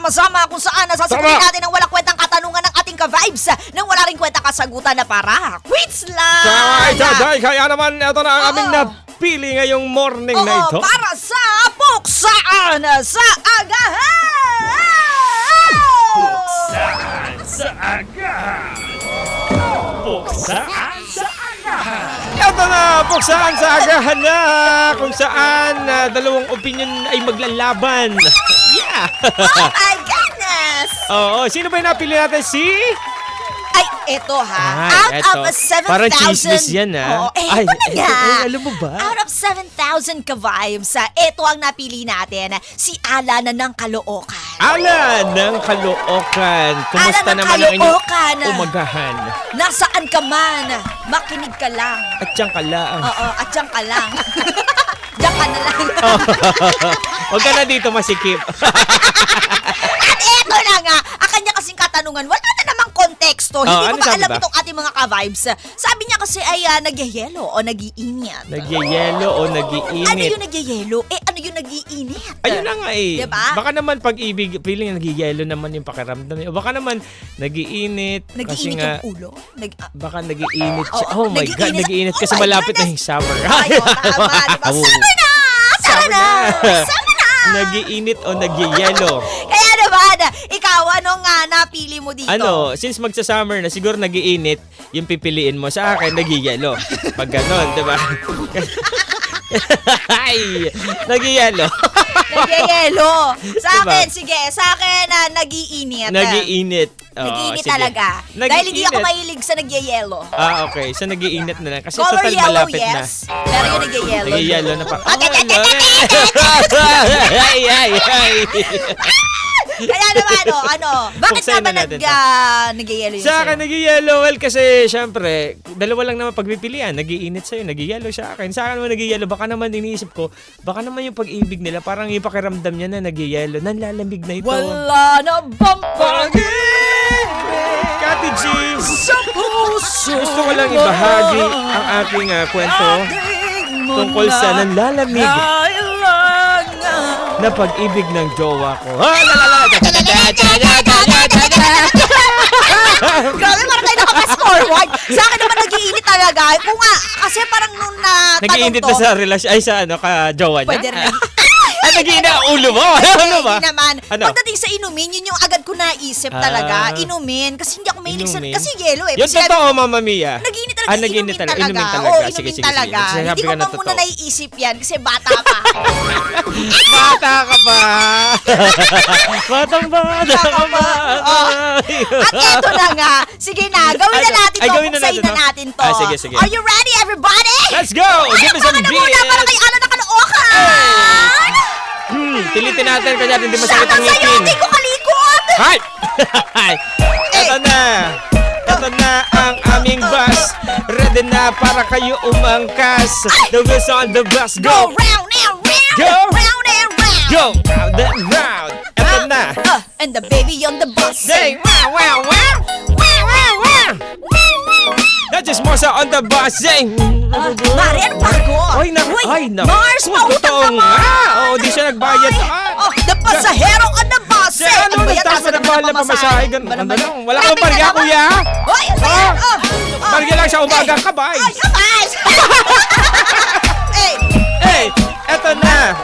sama-sama kung saan nasasagutin natin ang walang kwentang katanungan ng ating ka-vibes nang wala rin kwentang kasagutan na para quiz lang! Kaya naman, ito na ang aming napili ngayong morning na ito. Para sa Puksaan sa Agahan! Puksaan sa Agahan! Puksaan sa Agahan! Ito na, Puksaan sa Agahan na! Kung saan dalawang opinion ay maglalaban. Yeah! Oh my goodness! Oo, sino ba yung napili natin? Si... Ay, eto ha. Eto. Out of 7,000... Parang chismis yan ha. Oh, eto na nga. Alam mo ba? Out of 7,000 ka-vibes, eto ang napili natin. Si Alan ng Caloocan. Alan ng Caloocan. Kumusta Alan ng naman ang inyong Caloocan. umagahan? Nasaan ka man, makinig ka lang. At siyang kalaang. Oo, at diyan ka lang. Diyan ka na lang. Huwag ka na dito masikip. At eto na nga, ang kanya kasing katanungan, wala na namang konteksto. Hindi ano mo sabi maalam ba? itong ating mga ka-vibes. Sabi niya kasi ay nagyayelo o nagiinit. Nagyayelo o nagiinit? Ano yung nagyayelo? Ano yung nagiinit? Ayun na nga eh. Diba? Baka naman pag-ibig, feeling nagyayelo naman yung pakiramdam. O baka naman nagiinit. Kasi Nagiinit nga, yung ulo? baka nagiinit siya. Oo, Oh my God, nagiinit. nagiinit kasi Oh my malapit na goodness. yung summer. Ay, tama. Diba? Summer na! Summer na! Summer na! Nagiinit o nagyayelo? Kaya naman, ikaw, anong napili mo dito? Ano, since magsa-summer na, siguro nagiinit, yung pipiliin mo sa akin, nagyayelo. Pag ganon, diba? Ay, nagyayelo. Nagyayelo. Sa Diba? akin, sige, sa akin, nagiinit. Nagiinit. Oo, Nagiinit sige. talaga. Dahil hindi ako mahilig sa nagyayelo. Okay. So, nagiinit na lang. Kasi Color total yellow, malapit yes. Pero yung nagyayelo. Nagyayelo na pa. Kaya naman, bakit Buksayin naman na natin nagyayelo yun Sa akin, sa'yo? nagyayelo. Well, kasi, syempre, dalawa lang naman pagpipilian. Nagiinit sa'yo, nagyayelo sa akin. Sa akin naman nagyayelo. Baka naman iniisip ko, baka naman yung pag-ibig nila, parang yung pakiramdam niya na nagyayelo. Nanlalamig na ito. Wala na bang pag-ibig Kati G, sa puso? gusto ko lang ibahagi ang aking kwento tungkol sa nanlalamig na pag-ibig ng jowa ko. Grabe, parang tayo naka-fast forward. Sa akin naman nagiinit talaga. Kung nga, kasi parang nung natanong Nag-iinit na sa relasyon, ay sa ka-jowa niya? Pwede rin. Nag-iinit ang ulo mo? Ano ba? Hindi naman. Ano? Pagdating sa inumin, yun yung agad ko naisip talaga. Inumin. Kasi hindi ako mahilig sa... Inumin? Kasi yelo eh. Yung Kasi totoo, Mama Mia. nagiinit talaga, nagiinit talaga. Inumin talaga. Oo, Sige, inumin sige, talaga. sige. Hindi Sabi ko ka na pa muna totoo. naiisip yan kasi bata pa. Bata ka pa. Batang bata ka pa. At eto na nga. Sige na, gawin na natin to. Gawin na Buksayin natin, na no? natin to. Sige, sige. Are you ready, everybody? Let's go! Give me some Baka na muna para kay beats! Alan na Caloocan. Tilitin natin kaya hindi masakit ang Sa'yo, ngipin. hindi ko kalikot. Hi! Ito na! Ito na ang aming bus. Ready na para kayo umangkas. The wheels on the bus. Go Go! round and round. Go. Round and round. Go! Round and round. Ito na. And the baby on the bus. Say wow, wow, wow! Wow, wow, wow! That is Mosa on the bus. Say Mari, ano pa ako? Ay, na. Mars, pautang Totoo naman. nga. Oh, di siya nagbayad. The pasahero on the bus. Say ano, nagtaas pa ng mahal na pamasahe. Wala kang barya, kuya. Hoy, ano yan? Barya lang siya umagang kabay. Ay, kabay! Hey, eto na.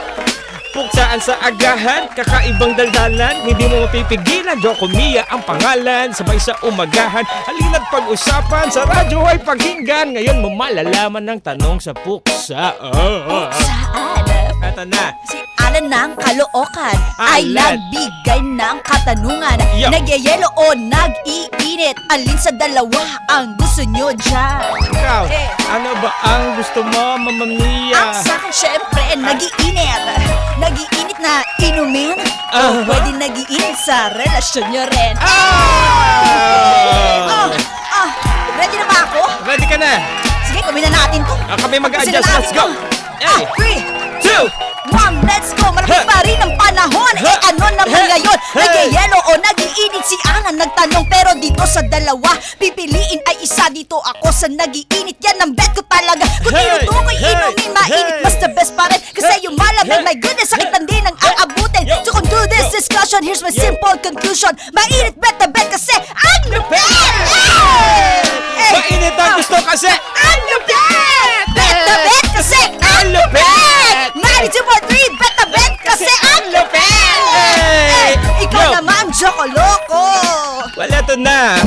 Puksaan sa agahan, kakaibang daldalan, hindi mo mapipigilan. Joko Mia ang pangalan, sabay sa umagahan. Halina't pag-usapan, sa radyo ay pakinggan. Ngayon mo malalaman ng tanong sa puksaan. Saan? Eto na. Si Alan ng Caloocan ay Alan. nagbigay ng katanungan. Yo. Nagyayelo o nag-iinit? Alin sa dalawa ang gusto nyo dyan? Ikaw, Eh. ano ba ang gusto mo, Mama Mia? Ang sa'kin syempre nag-iinit. Nag-iinit na inumin o pwede nag-iinit sa relasyon nyo rin. Ready na ba ako? Ready ka na? Sige, kumin na natin to. Kami mag-adjust. Kasi Let's go. Hey, 3, 2, 1, let's go! Malamig pa rin ang panahon. Ano naman ngayon? Nagyayelo o nag-iinit si Alan? Nagtanong pero dito sa dalawa pipiliin ay isa. Dito ako sa nag-iinit. Yan ang bet ko talaga. Kung tinuto ko'y inumin, mainit mas the best pa rin. Kasi yung malamig, my goodness, sakit lang din ang aabutin. So kung do this discussion confusion. Here's my simple conclusion. Mainit bet na bet kasi ang lupit! Mainit ang gusto kasi Ang lupit! Bet na bet kasi ang lupit! 92.3 bet na bet kasi ang lupit! Ikaw Yo! naman, Jokoloco! Well, eto na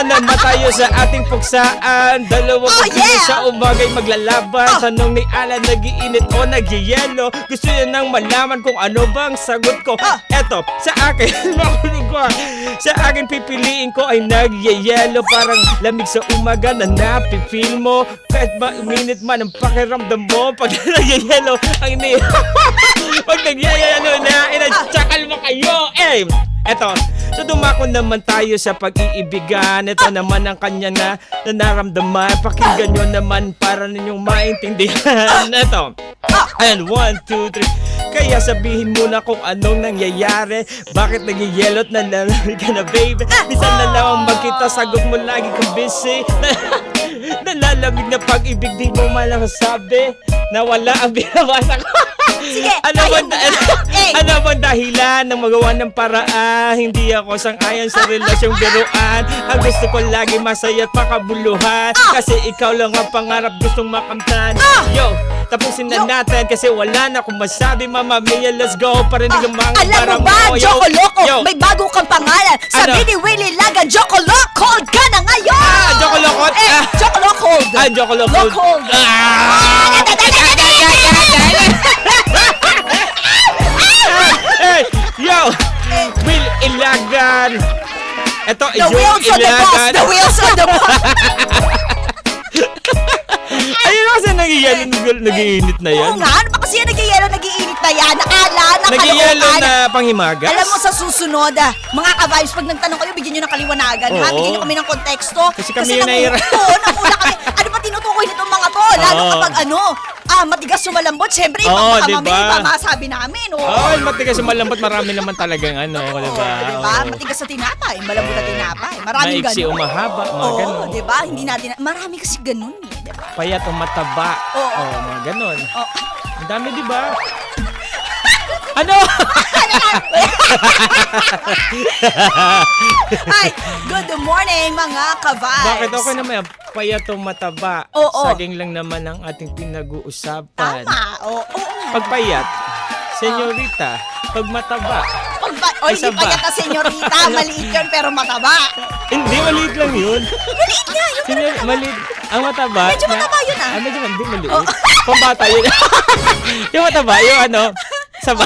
naman tayo sa ating puksaan. Dalawang Oh, kaibigan yeah! sa umagay maglalaban. Tanong ni Alan, nag-iinit o nagyayelo? Gusto niya nang malaman kung ano bang sagot ko. Eto, sa akin, makulog ko. Sa akin pipiliin ko ay nagyayelo. Parang lamig sa umaga na napipil mo. Kahit ba uminit man ang pakiramdam mo. Pag nagyayelo, ang ini... Pag nagyayelo na, inatsakal mo kayo. Eto, so dumako naman tayo sa pag-iibigan. Ito naman ang kanya na naramdaman. Pakinggan nyo naman para ninyong maintindihan. Eto, and 1, 2, 3. Kaya sabihin muna kung anong nangyayari. Bakit nagyayelot na lalamig ka na, baby? Minsan na lang magkita, sagot mo lagi kang busy. Nalalamig na pag-ibig, di mo malang sabi na wala ang binabasa ko. Sige, Ano ayaw ba, mo na. ano bang dahilan ng magawa ng paraan? Hindi ako sang-ayon sa relasyong biruan. Ang gusto ko lagi masaya at pakabuluhan. Kasi ikaw lang ang pangarap gustong makamtan. Yo, tapusin na natin kasi wala na akong masabi. Mama Mia, let's go. Parinig ang mga Alam para mo ba, mo. Yo, Jokoloco, yo. may bago kang pangalan. Sabi Ano? ni Willie Lagan, Jokoloco ka na ngayon! Jokoloco? Jokoloco! Jokoloco. Locold. Hey, yo, Will Ilagan. Ito, The wheels on the bus! Ilagan. The wheels on the bus! Ayun kasi nag-iinit na yan. Oo nga, ano ba kasi yan nagyayelo, nag-iinit na yan? Nakala, Nag-ielo nakalookan. na panghimagas. Alam mo sa susunod, mga ka-vibes, pag nagtanong kayo, bigyan nyo ng kaliwanagan, ha? Oo. Bigyan nyo kami ng konteksto. Kasi kami yung nahihirap. Oo, namula kami. Ano ba tinutukoy nitong mga to? Lalo Oo. kapag matigas sumalambot, syempre, Oo, baka diba? mamaya iba masabi namin. Oh, matigas sa malambot, marami naman talagang ano, Oo, diba? diba? Matigas sa tinapay, malambot na tinapay. Maraming Maiksi o ganun. mahaba, mga Oo, ganun. diba? Hindi natin, marami kasi ganun, diba? Payat o mataba. Oo. Mga ganun. Oh. Ang dami, diba? Ano? Hi, good morning mga ka-vibes. Bakit okay naman? Payat o mataba. Oo. Saging lang naman ang ating pinag-uusapan. Tama, oo nga. Pag payat, senyorita. Pag mataba, Oy, Isa di pa ba? yata senyorita, maliit yun pero mataba. hindi, maliit lang yun. Maliit nga yun. Senyor, maliit. Ang mataba. Medyo mataba yun, ah. Medyo hindi maliit. Pambata yun. Yung mataba, yung ano, saba.